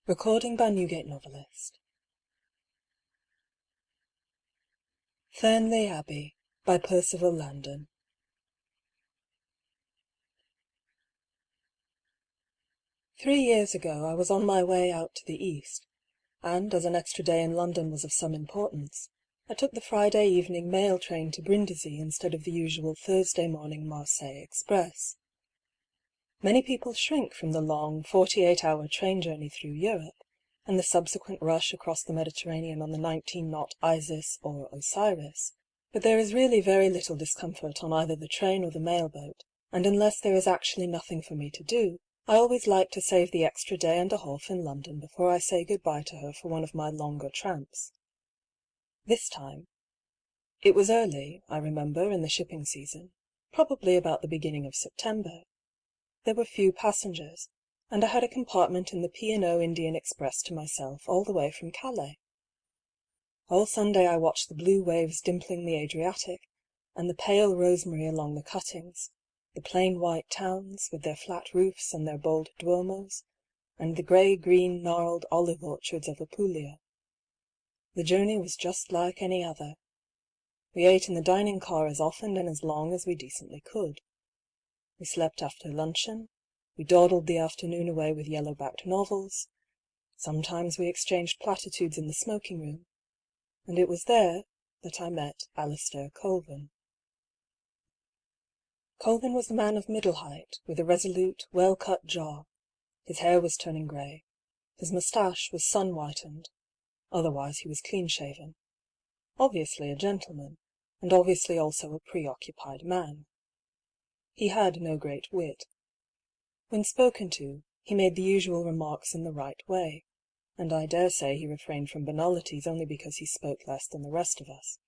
Recording by Newgate Novelist. Thurnley, Abbey by Perceval, Landon. Three years ago I was on my way out to the east, and as an extra day in London was of some importance, I took the Friday evening mail train to Brindisi instead of the usual Thursday morning Marseille express. Many people shrink from the long 48-hour train journey through Europe, and the subsequent rush across the Mediterranean on the 19-knot Isis or Osiris, but there is really very little discomfort on either the train or the mail-boat, and unless there is actually nothing for me to do, I always like to save the extra day and a half in London before I say good-bye to her for one of my longer tramps. This time, it was early, I remember, in the shipping season, probably about the beginning of September. There were few passengers, and I had a compartment in the P&O Indian Express to myself all the way from Calais. All Sunday I watched the blue waves dimpling the Adriatic, and the pale rosemary along the cuttings, the plain white towns, with their flat roofs and their bold duomos, and the grey-green gnarled olive orchards of Apulia. The journey was just like any other. We ate in the dining car as often and as long as we decently could. We slept after luncheon, we dawdled the afternoon away with yellow-backed novels, sometimes we exchanged platitudes in the smoking-room, and it was there that I met Alistair Colvin. Colvin was a man of middle height, with a resolute, well-cut jaw. His hair was turning grey, his moustache was sun-whitened, otherwise he was clean-shaven. Obviously a gentleman, and obviously also a preoccupied man. He had no great wit. When spoken to, he made the usual remarks in the right way, and I dare say he refrained from banalities only because he spoke less than the rest of us.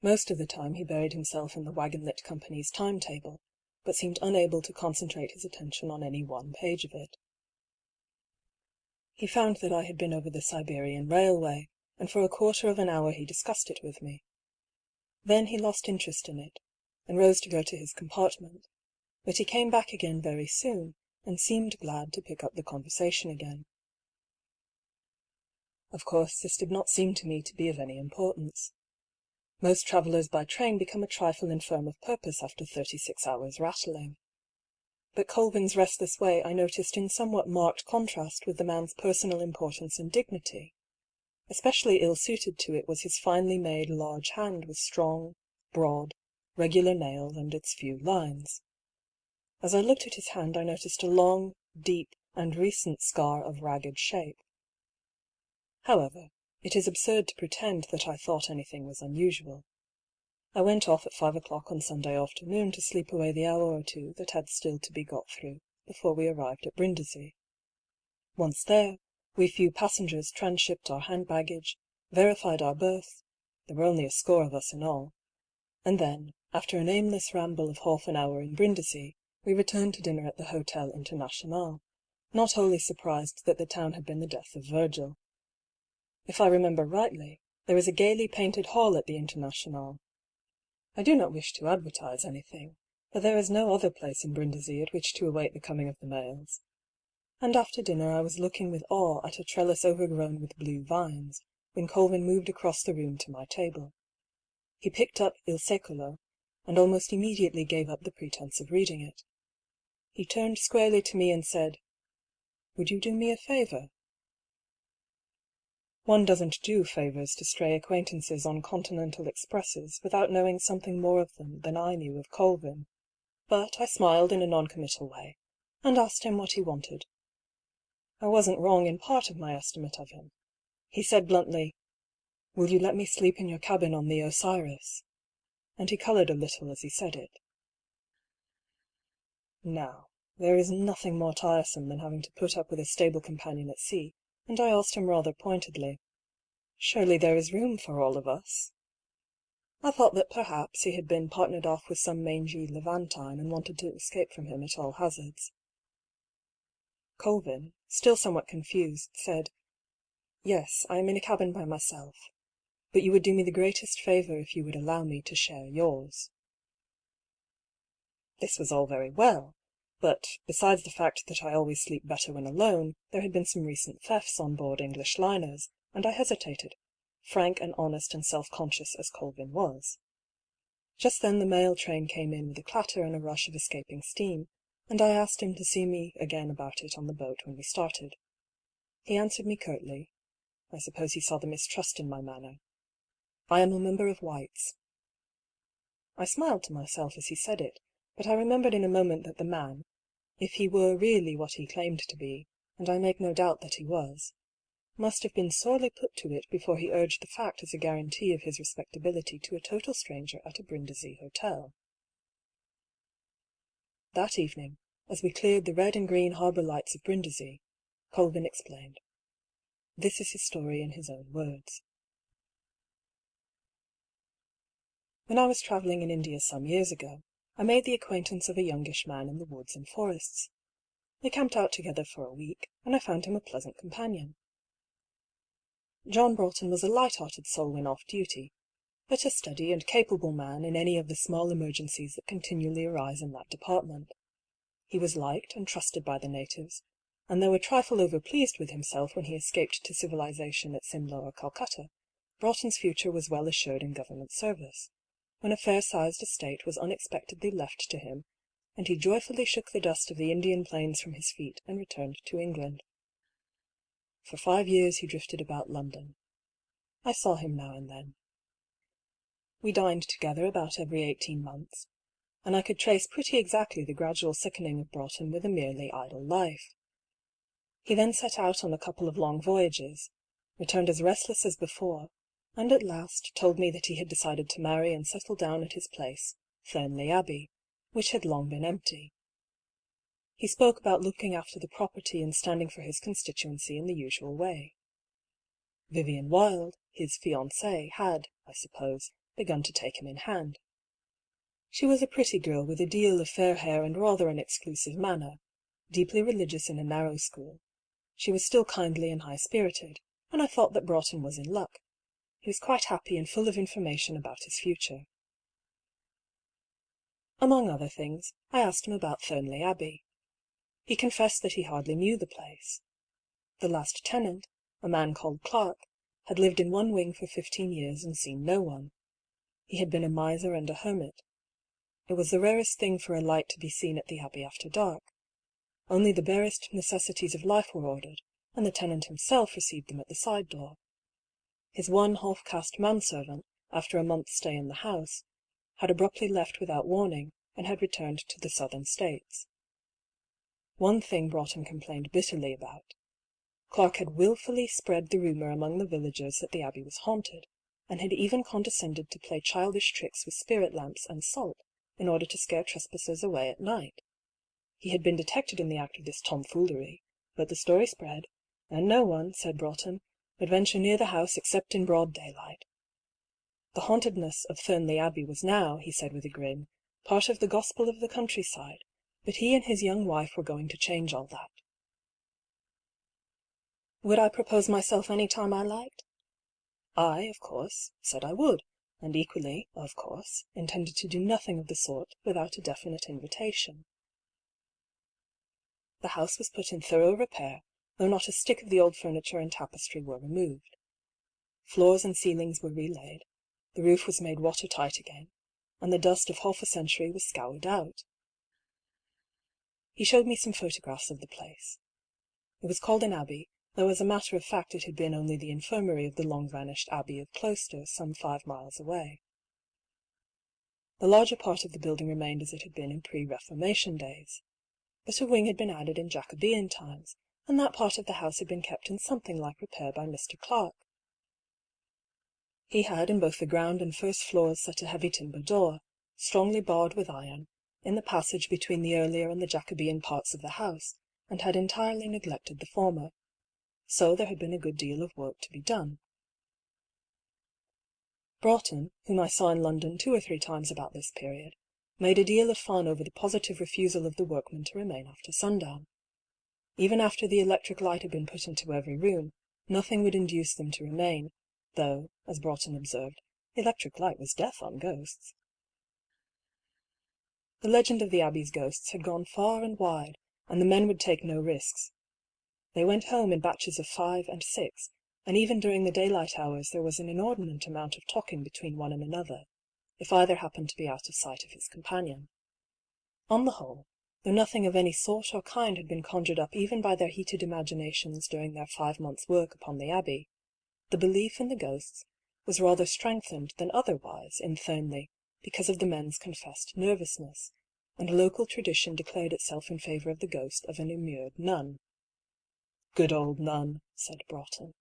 Most of the time he buried himself in the Wagon-Lit Company's timetable, but seemed unable to concentrate his attention on any one page of it. He found that I had been over the Siberian Railway, and for a quarter of an hour he discussed it with me. Then he lost interest in it, and rose to go to his compartment, but he came back again very soon, and seemed glad to pick up the conversation again. Of course, this did not seem to me to be of any importance. Most travellers by train become a trifle infirm of purpose after 36 hours rattling. But Colvin's restless way I noticed in somewhat marked contrast with the man's personal importance and dignity. Especially ill-suited to it was his finely made large hand with strong, broad, regular nails and its few lines. As I looked at his hand I noticed a long, deep, and recent scar of ragged shape. However, it is absurd to pretend that I thought anything was unusual. I went off at 5 o'clock on Sunday afternoon to sleep away the hour or two that had still to be got through before we arrived at Brindisi. Once there, we few passengers transhipped our hand-baggage, verified our berth — there were only a score of us in all — and then, after an aimless ramble of half an hour in Brindisi, we returned to dinner at the Hotel International, not wholly surprised that the town had been the death of Virgil. If I remember rightly, there is a gaily painted hall at the International. I do not wish to advertise anything, but there is no other place in Brindisi at which to await the coming of the mails. And after dinner I was looking with awe at a trellis overgrown with blue vines, when Colvin moved across the room to my table. He picked up Il Secolo, and almost immediately gave up the pretence of reading it. He turned squarely to me and said, "Would you do me a favour?" One doesn't do favours to stray acquaintances on Continental expresses without knowing something more of them than I knew of Colvin, but I smiled in a non-committal way, and asked him what he wanted. I wasn't wrong in part of my estimate of him. He said bluntly, "Will you let me sleep in your cabin on the Osiris?" And he coloured a little as he said it. Now, there is nothing more tiresome than having to put up with a stable companion at sea, and I asked him rather pointedly, "Surely there is room for all of us?" I thought that perhaps he had been partnered off with some mangy Levantine and wanted to escape from him at all hazards. Colvin, still somewhat confused, said, "Yes, I am in a cabin by myself. But you would do me the greatest favour if you would allow me to share yours." This was all very well, But, besides the fact that I always sleep better when alone, there had been some recent thefts on board English liners, and I hesitated, frank and honest and self-conscious as Colvin was. Just then the mail train came in with a clatter and a rush of escaping steam, and I asked him to see me again about it on the boat when we started. He answered me curtly. I suppose he saw the mistrust in my manner. "I am a member of White's." I smiled to myself as he said it, but I remembered in a moment that the man, if he were really what he claimed to be, and I make no doubt that he was, must have been sorely put to it before he urged the fact as a guarantee of his respectability to a total stranger at a Brindisi hotel. That evening, as we cleared the red and green harbour lights of Brindisi, Colvin explained. This is his story in his own words. When I was travelling in India some years ago, I made the acquaintance of a youngish man in the woods and forests. We camped out together for a week, and I found him a pleasant companion. John Broughton was a light-hearted soul when off duty, but a steady and capable man in any of the small emergencies that continually arise in that department. He was liked and trusted by the natives, and though a trifle overpleased with himself when he escaped to civilization at Simla or Calcutta, Broughton's future was well assured in government service, when a fair-sized estate was unexpectedly left to him, and he joyfully shook the dust of the Indian plains from his feet and returned to England. For 5 years he drifted about London. I saw him now and then. We dined together about every 18 months, and I could trace pretty exactly the gradual sickening of Broughton with a merely idle life. He then set out on a couple of long voyages, returned as restless as before, and at last told me that he had decided to marry and settle down at his place, Thurnley Abbey, which had long been empty. He spoke about looking after the property and standing for his constituency in the usual way. Vivian Wilde, his fiancée, had, I suppose, begun to take him in hand. She was a pretty girl with a deal of fair hair and rather an exclusive manner, deeply religious in a narrow school. She was still kindly and high-spirited, and I thought that Broughton was in luck. He was quite happy and full of information about his future. Among other things, I asked him about Thurnley Abbey. He confessed that he hardly knew the place. The last tenant, a man called Clark, had lived in one wing for 15 years and seen no one. He had been a miser and a hermit. It was the rarest thing for a light to be seen at the Abbey after dark. Only the barest necessities of life were ordered, and the tenant himself received them at the side door. His one half-caste manservant, after a month's stay in the house, had abruptly left without warning, and had returned to the southern states. One thing Broughton complained bitterly about. Clark had wilfully spread the rumour among the villagers that the Abbey was haunted, and had even condescended to play childish tricks with spirit lamps and salt in order to scare trespassers away at night. He had been detected in the act of this tomfoolery, but the story spread, and no one, said Broughton, would venture near the house except in broad daylight. The hauntedness of Thurnley Abbey was now, he said with a grin, part of the gospel of the countryside, but he and his young wife were going to change all that. Would I propose myself any time I liked? I, of course, said I would, and equally, of course, intended to do nothing of the sort without a definite invitation. The house was put in thorough repair, though not a stick of the old furniture and tapestry were removed. Floors and ceilings were relaid, the roof was made watertight again, and the dust of half a century was scoured out. He showed me some photographs of the place. It was called an abbey, though as a matter of fact it had been only the infirmary of the long-vanished Abbey of Closter, some 5 miles away. The larger part of the building remained as it had been in pre-Reformation days. But a wing had been added in Jacobean times, and that part of the house had been kept in something like repair by Mr. Clark. He had in both the ground and first floors set a heavy timber door, strongly barred with iron, in the passage between the earlier and the Jacobean parts of the house, and had entirely neglected the former. So there had been a good deal of work to be done. Broughton, whom I saw in London 2 or 3 times about this period, made a deal of fun over the positive refusal of the workmen to remain after sundown. Even after the electric light had been put into every room, nothing would induce them to remain, though, as Broughton observed, electric light was death on ghosts. The legend of the Abbey's ghosts had gone far and wide, and the men would take no risks. They went home in batches of 5 and 6, and even during the daylight hours there was an inordinate amount of talking between one and another, if either happened to be out of sight of his companion. On the whole, though nothing of any sort or kind had been conjured up even by their heated imaginations during their 5 months' work upon the Abbey, the belief in the ghosts was rather strengthened than otherwise in Thurnley because of the men's confessed nervousness, and local tradition declared itself in favour of the ghost of an immured nun. "Good old nun," said Broughton.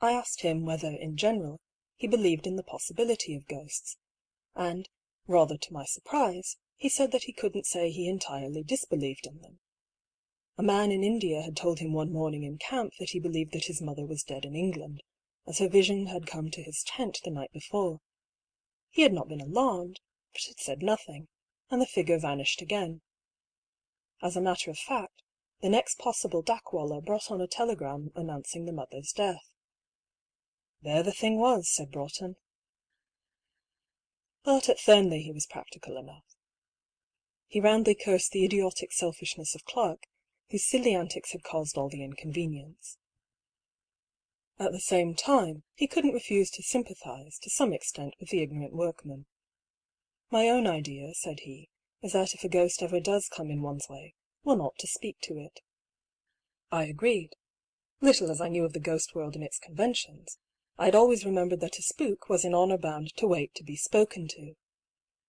I asked him whether, in general, he believed in the possibility of ghosts, and, rather to my surprise, he said that he couldn't say he entirely disbelieved in them. A man in India had told him one morning in camp that he believed that his mother was dead in England, as her vision had come to his tent the night before. He had not been alarmed, but had said nothing, and the figure vanished again. As a matter of fact, the next possible Dackwalla brought on a telegram announcing the mother's death. There the thing was, said Broughton. But at Thurnley he was practical enough. He roundly cursed the idiotic selfishness of Clark, whose silly antics had caused all the inconvenience. At the same time, he couldn't refuse to sympathise, to some extent, with the ignorant workman. My own idea, said he, is that if a ghost ever does come in one's way, one ought to speak to it. I agreed. Little as I knew of the ghost world and its conventions, I had always remembered that a spook was in honour bound to wait to be spoken to.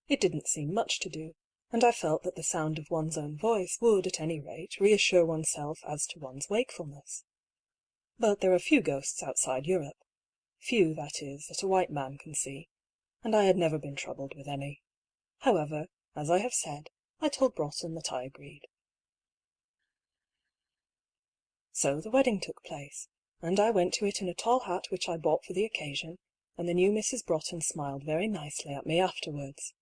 It didn't seem much to do, and I felt that the sound of one's own voice would, at any rate, reassure oneself as to one's wakefulness. But there are few ghosts outside Europe. Few, that is, that a white man can see, and I had never been troubled with any. However, as I have said, I told Broughton that I agreed. So the wedding took place, and I went to it in a tall hat which I bought for the occasion, and the new Mrs. Broughton smiled very nicely at me afterwards.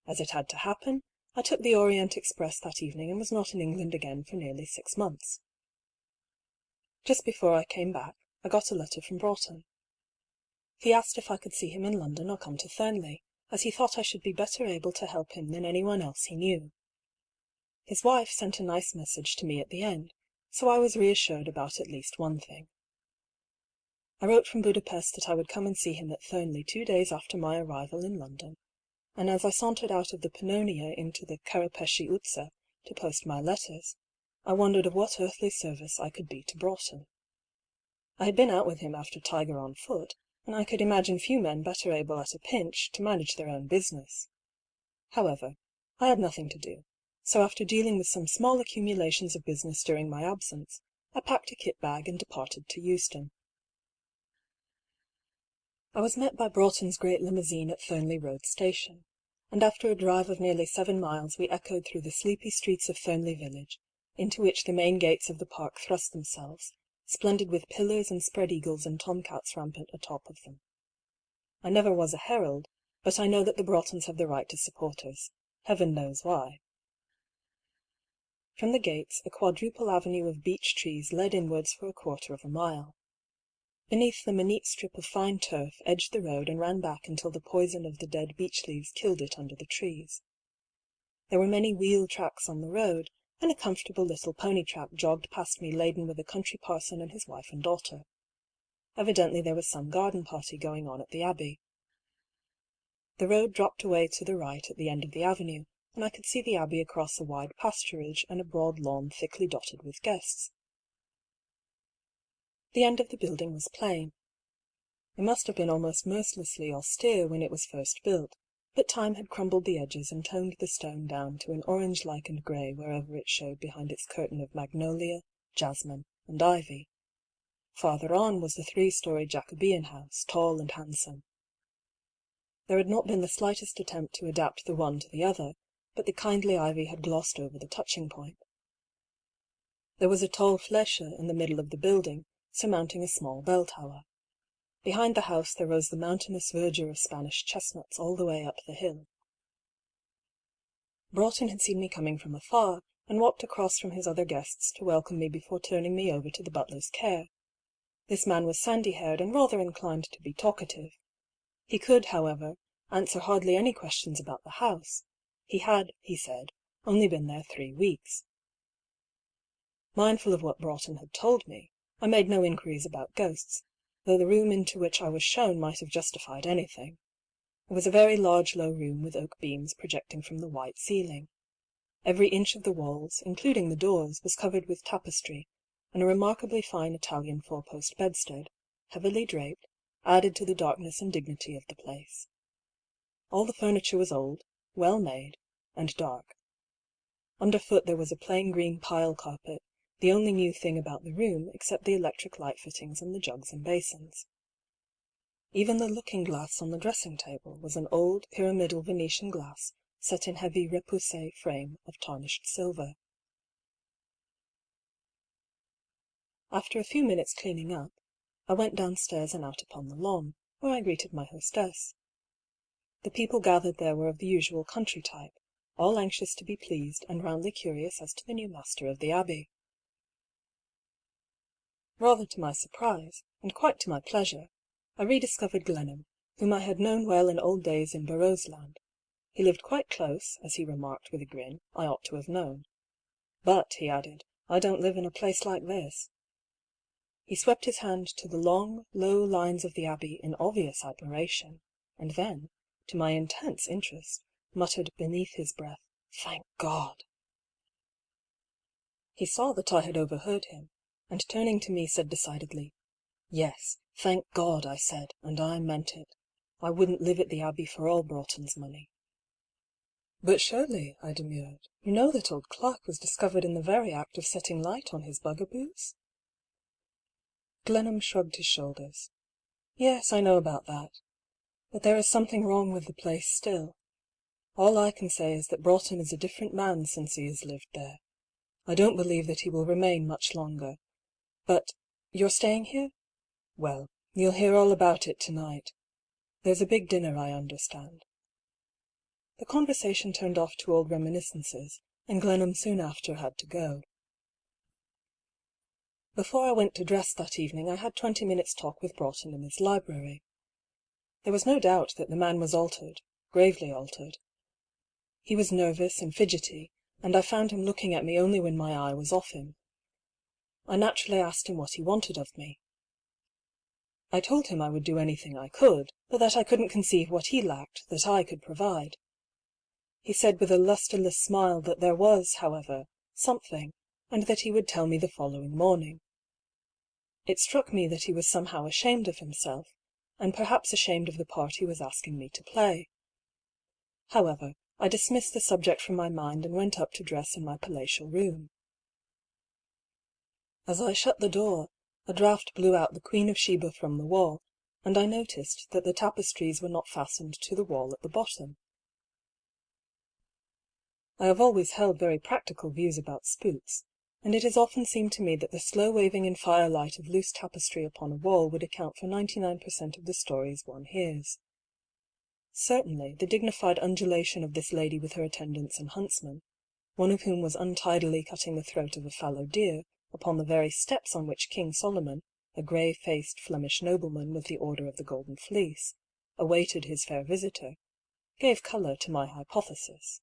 As it had to happen, I took the Orient Express that evening and was not in England again for nearly 6 months. Just before I came back, I got a letter from Broughton. He asked if I could see him in London or come to Thurnley, as he thought I should be better able to help him than anyone else he knew. His wife sent a nice message to me at the end, so I was reassured about at least one thing. I wrote from Budapest that I would come and see him at Thurnley 2 days after my arrival in London, and as I sauntered out of the Pannonia into the Kerepesi Utsa to post my letters, I wondered of what earthly service I could be to Broughton. I had been out with him after Tiger on foot, and I could imagine few men better able at a pinch to manage their own business. However, I had nothing to do, so after dealing with some small accumulations of business during my absence, I packed a kit bag and departed to Euston. I was met by Broughton's great limousine at Thurnley Road Station, and after a drive of nearly 7 miles we echoed through the sleepy streets of Thurnley village, into which the main gates of the park thrust themselves, splendid with pillars and spread-eagles and tomcats rampant atop of them. I never was a herald, but I know that the Broughtons have the right to supporters. Heaven knows why. From the gates, a quadruple avenue of beech trees led inwards for 1/4 of a mile. Beneath them a neat strip of fine turf edged the road and ran back until the poison of the dead beech leaves killed it under the trees. There were many wheel tracks on the road, and a comfortable little pony trap jogged past me laden with a country parson and his wife and daughter. Evidently there was some garden party going on at the Abbey. The road dropped away to the right at the end of the avenue, and I could see the Abbey across a wide pasturage and a broad lawn thickly dotted with guests. The end of the building was plain. It must have been almost mercilessly austere when it was first built, but time had crumbled the edges and toned the stone down to an orange-lichened grey wherever it showed behind its curtain of magnolia, jasmine, and ivy. Farther on was the 3-storey Jacobean house, tall and handsome. There had not been the slightest attempt to adapt the one to the other, but the kindly ivy had glossed over the touching point. There was a tall flèche in the middle of the building, surmounting a small bell tower. Behind the house there rose the mountainous verdure of Spanish chestnuts all the way up the hill. Broughton had seen me coming from afar, and walked across from his other guests to welcome me before turning me over to the butler's care. This man was sandy-haired and rather inclined to be talkative. He could, however, answer hardly any questions about the house. He had, he said, only been there 3 weeks. Mindful of what Broughton had told me, I made no inquiries about ghosts, though the room into which I was shown might have justified anything. It was a very large low room with oak beams projecting from the white ceiling. Every inch of the walls, including the doors, was covered with tapestry, and a remarkably fine Italian four-post bedstead, heavily draped, added to the darkness and dignity of the place. All the furniture was old, well made, and dark. Underfoot there was a plain green pile carpet, the only new thing about the room except the electric light fittings and the jugs and basins. Even the looking-glass on the dressing-table was an old pyramidal Venetian glass set in heavy repoussé frame of tarnished silver. After a few minutes cleaning up, I went downstairs and out upon the lawn, where I greeted my hostess. The people gathered there were of the usual country type, all anxious to be pleased and roundly curious as to the new master of the Abbey. Rather to my surprise, and quite to my pleasure, I rediscovered Glenham, whom I had known well in old days in Burrowsland. He lived quite close, as he remarked with a grin, I ought to have known. But, he added, I don't live in a place like this. He swept his hand to the long, low lines of the Abbey in obvious admiration, and then, to my intense interest, muttered beneath his breath, "Thank God!" He saw that I had overheard him, and turning to me said decidedly, "Yes, thank God, I said, and I meant it. I wouldn't live at the Abbey for all Broughton's money." "But surely," I demurred, "you know that old Clark was discovered in the very act of setting light on his bugaboos?" Glenham shrugged his shoulders. "Yes, I know about that. But there is something wrong with the place still. All I can say is that Broughton is a different man since he has lived there. I don't believe that he will remain much longer. But, you're staying here? Well, you'll hear all about it tonight. There's a big dinner, I understand." The conversation turned off to old reminiscences, and Glenham soon after had to go. Before I went to dress that evening I had 20 minutes' talk with Broughton in his library. There was no doubt that the man was altered, gravely altered. He was nervous and fidgety, and I found him looking at me only when my eye was off him. I naturally asked him what he wanted of me. I told him I would do anything I could, but that I couldn't conceive what he lacked that I could provide. He said with a lustreless smile that there was, however, something, and that he would tell me the following morning. It struck me that he was somehow ashamed of himself, and perhaps ashamed of the part he was asking me to play. However, I dismissed the subject from my mind and went up to dress in my palatial room. As I shut the door, a draught blew out the Queen of Sheba from the wall, and I noticed that the tapestries were not fastened to the wall at the bottom. I have always held very practical views about spooks, and it has often seemed to me that the slow waving in firelight of loose tapestry upon a wall would account for 99% of the stories one hears. Certainly, the dignified undulation of this lady with her attendants and huntsmen, one of whom was untidily cutting the throat of a fallow deer, upon the very steps on which King Solomon, a grey-faced Flemish nobleman with the Order of the Golden Fleece, awaited his fair visitor, gave colour to my hypothesis.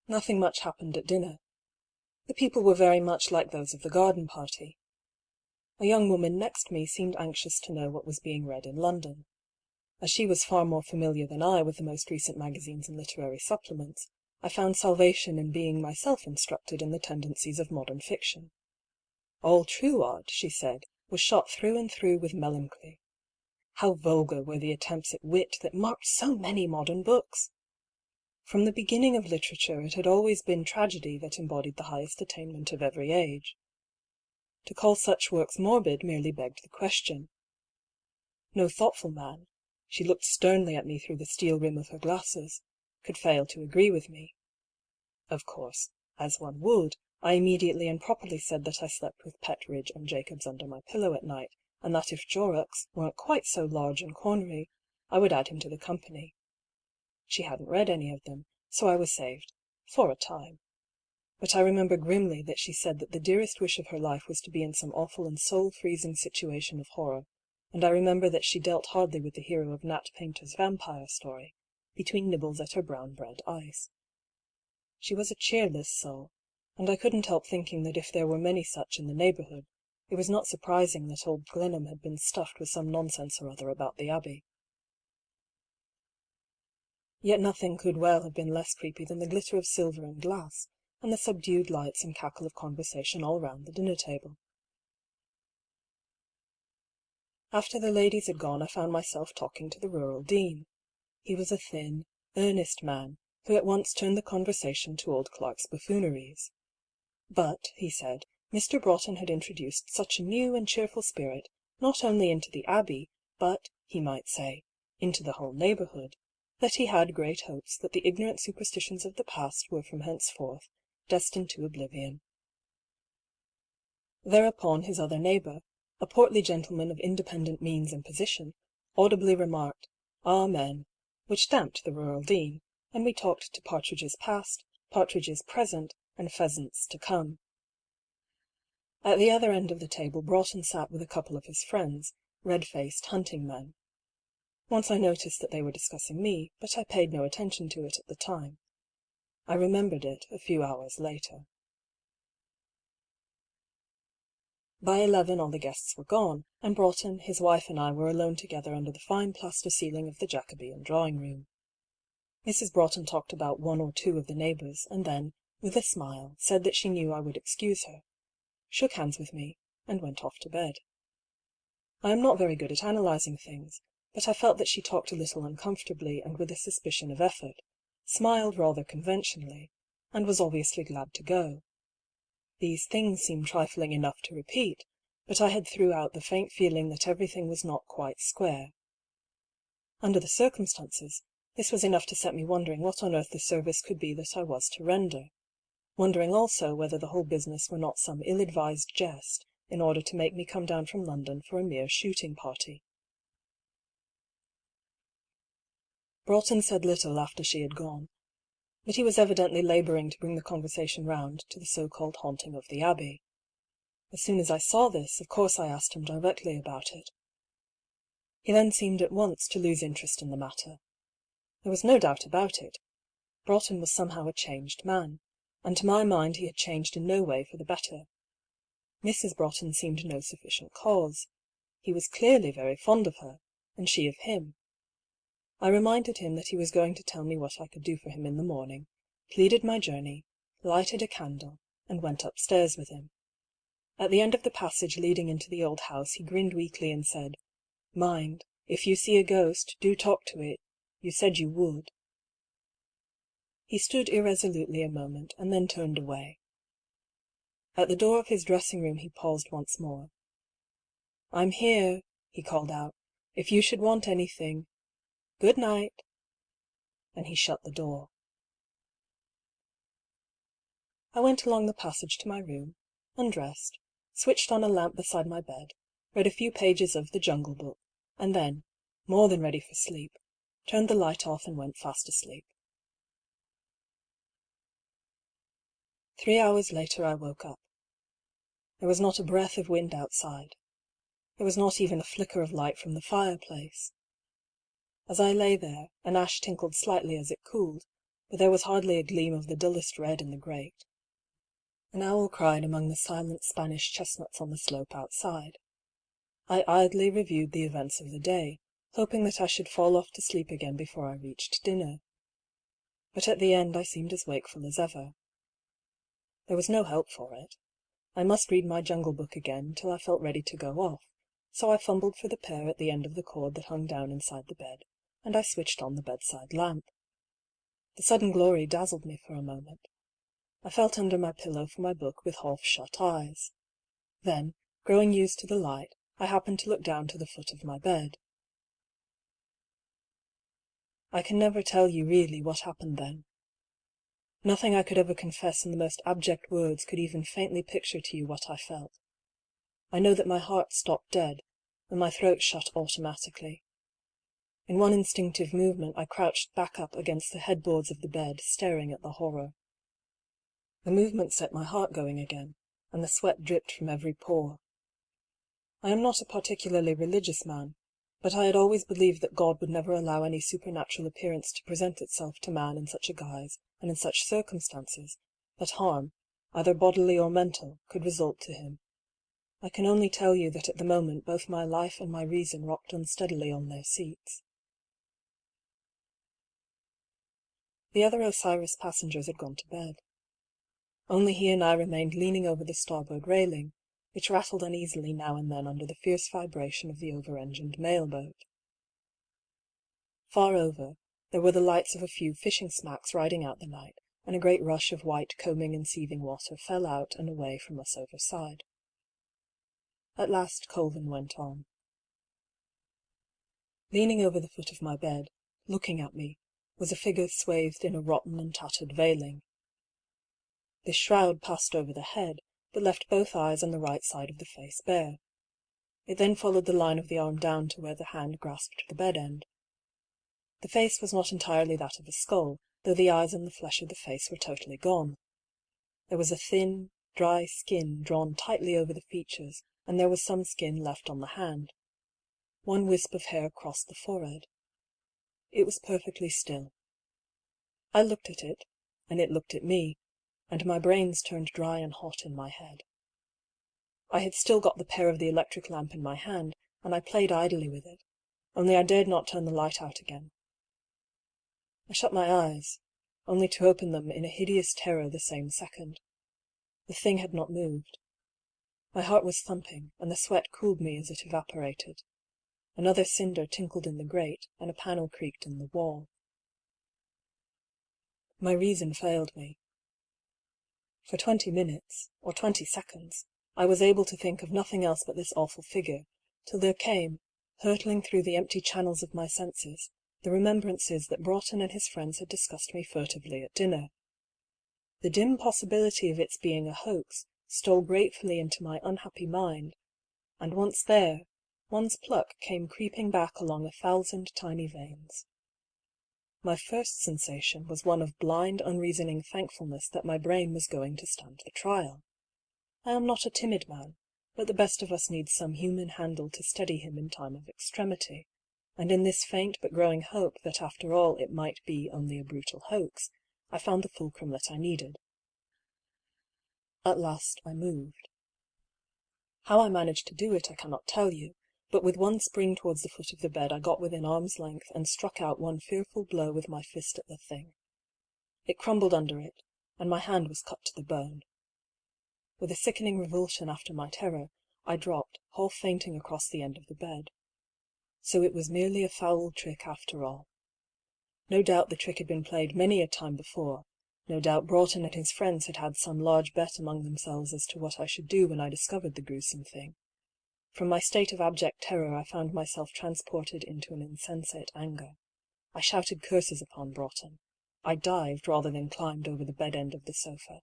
Nothing much happened at dinner. The people were very much like those of the garden party. A young woman next me seemed anxious to know what was being read in London. As she was far more familiar than I with the most recent magazines and literary supplements, I found salvation in being myself instructed in the tendencies of modern fiction. All true art, she said, was shot through and through with melancholy. How vulgar were the attempts at wit that marked so many modern books! From the beginning of literature it had always been tragedy that embodied the highest attainment of every age. To call such works morbid merely begged the question. No thoughtful man — she looked sternly at me through the steel rim of her glasses — could fail to agree with me. Of course, as one would, I immediately and properly said that I slept with Petridge and Jacobs under my pillow at night, and that if Jorrocks weren't quite so large and cornery, I would add him to the company. She hadn't read any of them, so I was saved, for a time. But I remember grimly that she said that the dearest wish of her life was to be in some awful and soul-freezing situation of horror, and I remember that she dealt hardly with the hero of Nat Painter's vampire story, between nibbles at her brown bread ice. She was a cheerless soul, and I couldn't help thinking that if there were many such in the neighbourhood, it was not surprising that old Glenham had been stuffed with some nonsense or other about the Abbey. Yet nothing could well have been less creepy than the glitter of silver and glass, and the subdued lights and cackle of conversation all round the dinner-table. After the ladies had gone I found myself talking to the rural dean. He was a thin, earnest man, who at once turned the conversation to old Clark's buffooneries. But, he said, Mr. Broughton had introduced such a new and cheerful spirit, not only into the Abbey, but, he might say, into the whole neighbourhood, that he had great hopes that the ignorant superstitions of the past were from henceforth destined to oblivion. Thereupon his other neighbour, a portly gentleman of independent means and position, audibly remarked, "Amen," which damped the rural dean, and we talked to partridges past, partridges present, and pheasants to come. At the other end of the table Broughton sat with a couple of his friends, red-faced hunting men. Once I noticed that they were discussing me, but I paid no attention to it at the time. I remembered it a few hours later. By 11 all the guests were gone, and Broughton, his wife and I were alone together under the fine plaster ceiling of the Jacobean drawing-room. Mrs. Broughton talked about one or two of the neighbours, and then, with a smile, said that she knew I would excuse her, shook hands with me, and went off to bed. I am not very good at analysing things, but I felt that she talked a little uncomfortably and with a suspicion of effort, smiled rather conventionally, and was obviously glad to go. These things seemed trifling enough to repeat, but I had throughout the faint feeling that everything was not quite square. Under the circumstances, this was enough to set me wondering what on earth the service could be that I was to render, wondering also whether the whole business were not some ill-advised jest, in order to make me come down from London for a mere shooting party. Broughton said little after she had gone, but he was evidently labouring to bring the conversation round to the so-called haunting of the Abbey. As soon as I saw this, of course I asked him directly about it. He then seemed at once to lose interest in the matter. There was no doubt about it. Broughton was somehow a changed man, and to my mind he had changed in no way for the better. Mrs. Broughton seemed no sufficient cause. He was clearly very fond of her, and she of him. I reminded him that he was going to tell me what I could do for him in the morning, pleaded my journey, lighted a candle, and went upstairs with him. At the end of the passage leading into the old house he grinned weakly and said, "Mind, if you see a ghost, do talk to it. You said you would." He stood irresolutely a moment, and then turned away. At the door of his dressing-room he paused once more. "I'm here," he called out, "if you should want anything. Good night." And he shut the door. I went along the passage to my room, undressed, switched on a lamp beside my bed, read a few pages of The Jungle Book, and then, more than ready for sleep, turned the light off and went fast asleep. 3 hours later I woke up. There was not a breath of wind outside. There was not even a flicker of light from the fireplace. As I lay there, an ash tinkled slightly as it cooled, but there was hardly a gleam of the dullest red in the grate. An owl cried among the silent Spanish chestnuts on the slope outside. I idly reviewed the events of the day, hoping that I should fall off to sleep again before I reached dinner. But at the end I seemed as wakeful as ever. There was no help for it. I must read my Jungle Book again till I felt ready to go off, so I fumbled for the pair at the end of the cord that hung down inside the bed, and I switched on the bedside lamp. The sudden glory dazzled me for a moment. I felt under my pillow for my book with half-shut eyes. Then, growing used to the light, I happened to look down to the foot of my bed. I can never tell you really what happened then. Nothing I could ever confess in the most abject words could even faintly picture to you what I felt. I know that my heart stopped dead, and my throat shut automatically. In one instinctive movement I crouched back up against the headboards of the bed, staring at the horror. The movement set my heart going again, and the sweat dripped from every pore. I am not a particularly religious man, but I had always believed that God would never allow any supernatural appearance to present itself to man in such a guise and in such circumstances, that harm, either bodily or mental, could result to him. I can only tell you that at the moment both my life and my reason rocked unsteadily on their seats. The other Osiris passengers had gone to bed. Only he and I remained leaning over the starboard railing, which rattled uneasily now and then under the fierce vibration of the over-engined mail-boat. Far over, there were the lights of a few fishing smacks riding out the night, and a great rush of white combing and seething water fell out and away from us overside. At last Colvin went on. Leaning over the foot of my bed, looking at me, was a figure swathed in a rotten and tattered veiling. This shroud passed over the head, but left both eyes and the right side of the face bare. It then followed the line of the arm down to where the hand grasped the bed-end. The face was not entirely that of a skull, though the eyes and the flesh of the face were totally gone. There was a thin, dry skin drawn tightly over the features, and there was some skin left on the hand. One wisp of hair crossed the forehead. It was perfectly still. I looked at it, and it looked at me, and my brains turned dry and hot in my head. I had still got the pair of the electric lamp in my hand, and I played idly with it, only I dared not turn the light out again. I shut my eyes, only to open them in a hideous terror the same second. The thing had not moved. My heart was thumping, and the sweat cooled me as it evaporated. Another cinder tinkled in the grate, and a panel creaked in the wall. My reason failed me. For 20 minutes, or 20 seconds, I was able to think of nothing else but this awful figure, till there came, hurtling through the empty channels of my senses, the remembrances that Broughton and his friends had discussed me furtively at dinner. The dim possibility of its being a hoax stole gratefully into my unhappy mind, and once there, one's pluck came creeping back along 1,000 tiny veins. My first sensation was one of blind, unreasoning thankfulness that my brain was going to stand the trial. I am not a timid man, but the best of us needs some human handle to steady him in time of extremity, and in this faint but growing hope that after all it might be only a brutal hoax, I found the fulcrum that I needed. At last I moved. How I managed to do it I cannot tell you, but with one spring towards the foot of the bed I got within arm's length and struck out one fearful blow with my fist at the thing. It crumbled under it, and my hand was cut to the bone. With a sickening revulsion after my terror, I dropped, half fainting across the end of the bed. So it was merely a foul trick after all. No doubt the trick had been played many a time before, no doubt Broughton and his friends had had some large bet among themselves as to what I should do when I discovered the gruesome thing. From my state of abject terror I found myself transported into an insensate anger. I shouted curses upon Broughton. I dived rather than climbed over the bed-end of the sofa.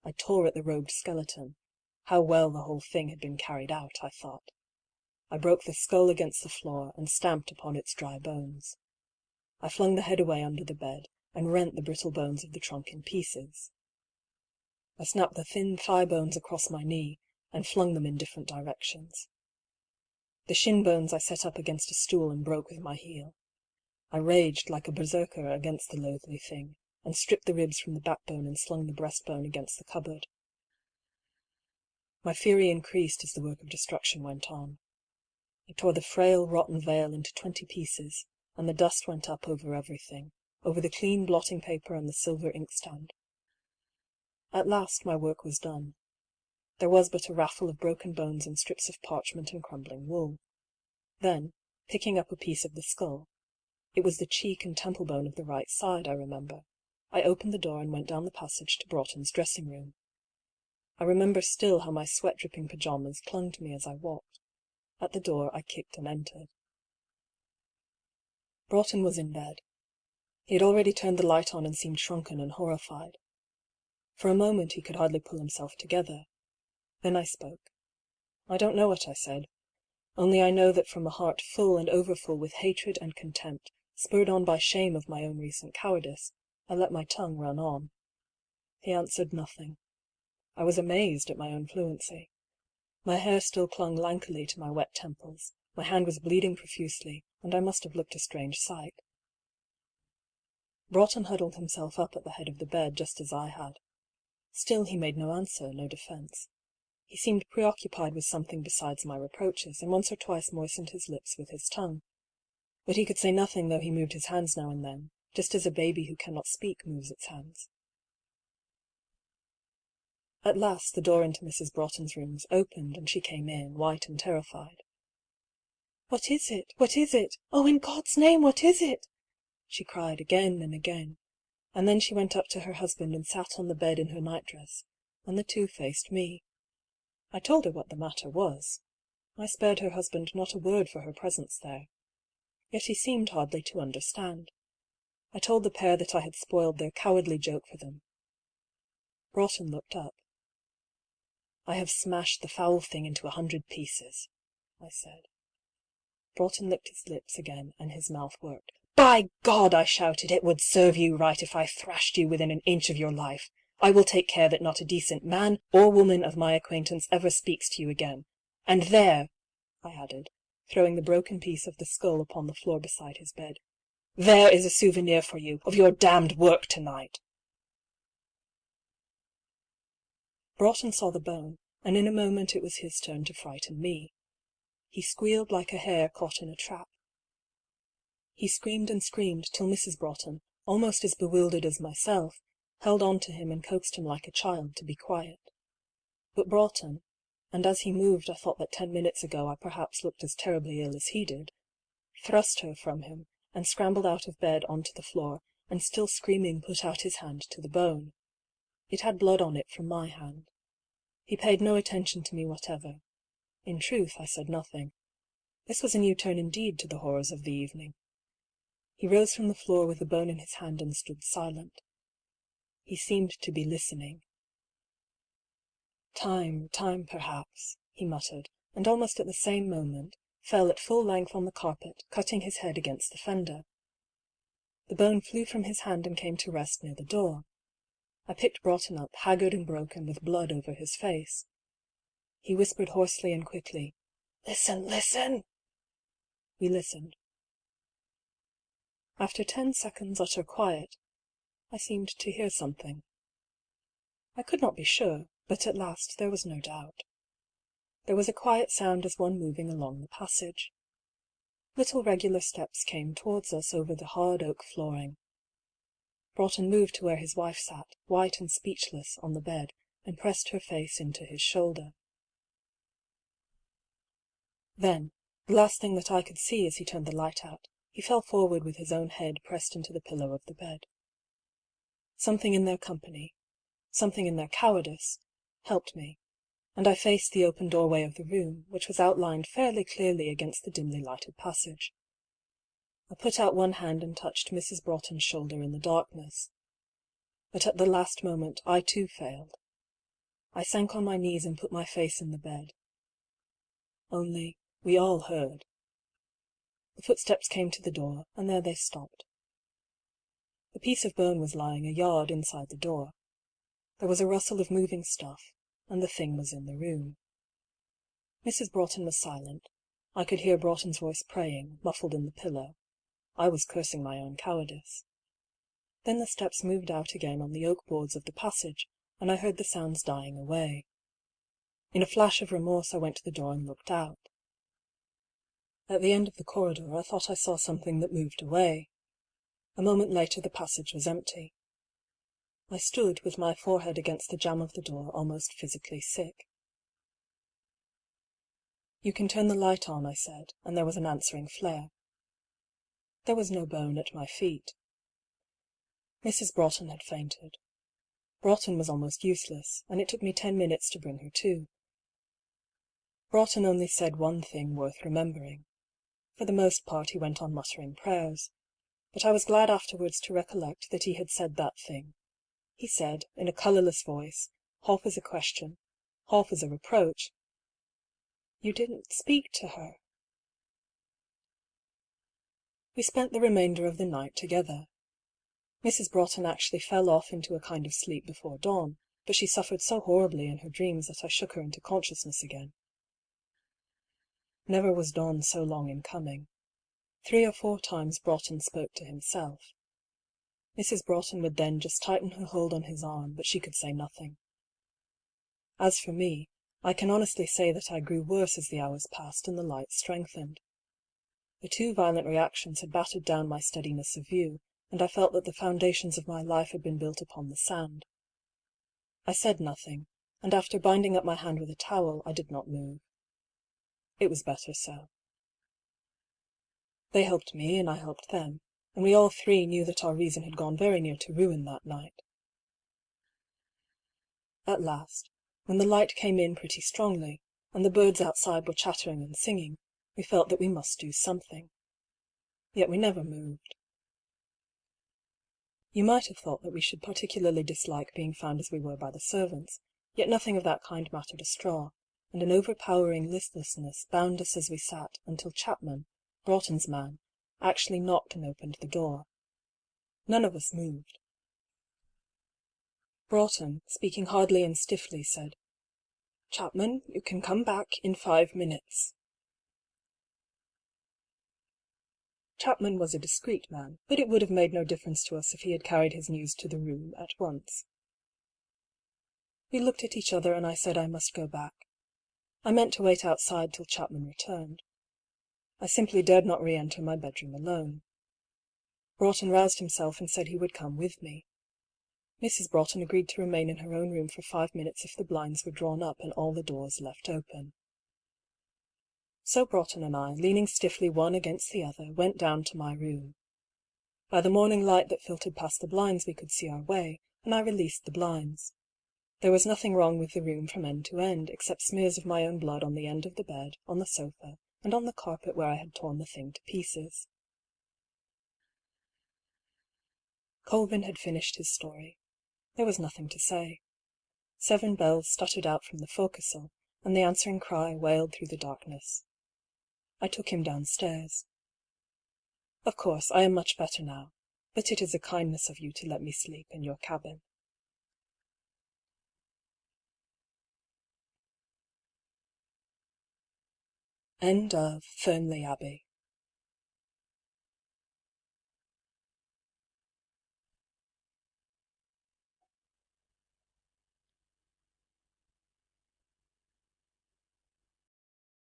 I tore at the robed skeleton. How well the whole thing had been carried out, I thought. I broke the skull against the floor and stamped upon its dry bones. I flung the head away under the bed, and rent the brittle bones of the trunk in pieces. I snapped the thin thigh bones across my knee, and flung them in different directions. The shin bones I set up against a stool and broke with my heel. I raged like a berserker against the loathly thing, and stripped the ribs from the backbone and slung the breastbone against the cupboard. My fury increased as the work of destruction went on. I tore the frail, rotten veil into 20 pieces, and the dust went up over everything, over the clean blotting paper and the silver inkstand. At last my work was done. There was but a raffle of broken bones and strips of parchment and crumbling wool. Then, picking up a piece of the skull — it was the cheek and temple bone of the right side, I remember — I opened the door and went down the passage to Broughton's dressing-room. I remember still how my sweat-dripping pyjamas clung to me as I walked. At the door I kicked and entered. Broughton was in bed. He had already turned the light on and seemed shrunken and horrified. For a moment he could hardly pull himself together. Then I spoke. I don't know what I said. Only I know that from a heart full and overfull with hatred and contempt, spurred on by shame of my own recent cowardice, I let my tongue run on. He answered nothing. I was amazed at my own fluency. My hair still clung lankily to my wet temples, my hand was bleeding profusely, and I must have looked a strange sight. Broughton huddled himself up at the head of the bed, just as I had. Still he made no answer, no defence. He seemed preoccupied with something besides my reproaches, and once or twice moistened his lips with his tongue. But he could say nothing though he moved his hands now and then, just as a baby who cannot speak moves its hands. At last the door into Mrs. Broughton's rooms opened, and she came in, white and terrified. "What is it? What is it? Oh, in God's name, what is it?" she cried again and again, and then she went up to her husband and sat on the bed in her nightdress, and the two faced me. I told her what the matter was. I spared her husband not a word for her presence there. Yet he seemed hardly to understand. I told the pair that I had spoiled their cowardly joke for them. Broughton looked up. "I have smashed the foul thing into 100 pieces," I said. Broughton licked his lips again, and his mouth worked. "By God!" I shouted, "it would serve you right if I thrashed you within an inch of your life. I will take care that not a decent man or woman of my acquaintance ever speaks to you again. And there," I added, throwing the broken piece of the skull upon the floor beside his bed, "there is a souvenir for you of your damned work tonight." Broughton saw the bone, and in a moment it was his turn to frighten me. He squealed like a hare caught in a trap. He screamed and screamed till Mrs. Broughton, almost as bewildered as myself, held on to him and coaxed him like a child to be quiet. But Broughton, and as he moved I thought that 10 minutes ago I perhaps looked as terribly ill as he did, thrust her from him, and scrambled out of bed onto the floor, and still screaming put out his hand to the bone. It had blood on it from my hand. He paid no attention to me whatever. In truth, I said nothing. This was a new turn indeed to the horrors of the evening. He rose from the floor with the bone in his hand and stood silent. He seemed to be listening. Time, perhaps," he muttered, and almost at the same moment, fell at full length on the carpet, cutting his head against the fender. The bone flew from his hand and came to rest near the door. I picked Broughton up, haggard and broken, with blood over his face. He whispered hoarsely and quickly, "Listen, listen!" We listened. After 10 seconds' utter quiet, I seemed to hear something. I could not be sure, but at last there was no doubt. There was a quiet sound as one moving along the passage. Little regular steps came towards us over the hard oak flooring. Broughton moved to where his wife sat, white and speechless, on the bed, and pressed her face into his shoulder. Then, the last thing that I could see as he turned the light out, he fell forward with his own head pressed into the pillow of the bed. Something in their company, something in their cowardice, helped me, and I faced the open doorway of the room, which was outlined fairly clearly against the dimly lighted passage. I put out one hand and touched Mrs. Broughton's shoulder in the darkness. But at the last moment I too failed. I sank on my knees and put my face in the bed. Only, we all heard. The footsteps came to the door, and there they stopped. The piece of bone was lying a yard inside the door. There was a rustle of moving stuff, and the thing was in the room. Mrs. Broughton was silent. I could hear Broughton's voice praying, muffled in the pillow. I was cursing my own cowardice. Then the steps moved out again on the oak boards of the passage, and I heard the sounds dying away. In a flash of remorse I went to the door and looked out. At the end of the corridor I thought I saw something that moved away. A moment later the passage was empty. I stood with my forehead against the jamb of the door, almost physically sick. "You can turn the light on," I said, and there was an answering flare. There was no bone at my feet. Mrs. Broughton had fainted. Broughton was almost useless, and it took me 10 minutes to bring her to. Broughton only said one thing worth remembering. For the most part he went on muttering prayers. But I was glad afterwards to recollect that he had said that thing. He said, in a colourless voice, half as a question, half as a reproach, "You didn't speak to her." We spent the remainder of the night together. Mrs. Broughton actually fell off into a kind of sleep before dawn, but she suffered so horribly in her dreams that I shook her into consciousness again. Never was dawn so long in coming. 3 or 4 times Broughton spoke to himself. Mrs. Broughton would then just tighten her hold on his arm, but she could say nothing. As for me, I can honestly say that I grew worse as the hours passed and the light strengthened. The 2 violent reactions had battered down my steadiness of view, and I felt that the foundations of my life had been built upon the sand. I said nothing, and after binding up my hand with a towel, I did not move. It was better so. They helped me, and I helped them, and we all 3 knew that our reason had gone very near to ruin that night. At last, when the light came in pretty strongly, and the birds outside were chattering and singing, we felt that we must do something. Yet we never moved. You might have thought that we should particularly dislike being found as we were by the servants, yet nothing of that kind mattered a straw, and an overpowering listlessness bound us as we sat until Chapman, Broughton's man, actually knocked and opened the door. None of us moved. Broughton, speaking hardly and stiffly, said, "Chapman, you can come back in 5 minutes." Chapman was a discreet man, but it would have made no difference to us if he had carried his news to the room at once. We looked at each other and I said I must go back. I meant to wait outside till Chapman returned. I simply dared not re-enter my bedroom alone. Broughton roused himself and said he would come with me. Mrs. Broughton agreed to remain in her own room for 5 minutes if the blinds were drawn up and all the doors left open. So Broughton and I, leaning stiffly one against the other, went down to my room. By the morning light that filtered past the blinds we could see our way, and I released the blinds. There was nothing wrong with the room from end to end, except smears of my own blood on the end of the bed, on the sofa, and on the carpet where I had torn the thing to pieces. Colvin had finished his story. There was nothing to say. 7 bells stuttered out from the forecastle, and the answering cry wailed through the darkness. I took him downstairs. Of course, I am much better now, but it is a kindness of you to let me sleep in your cabin. End of Thurnley Abbey.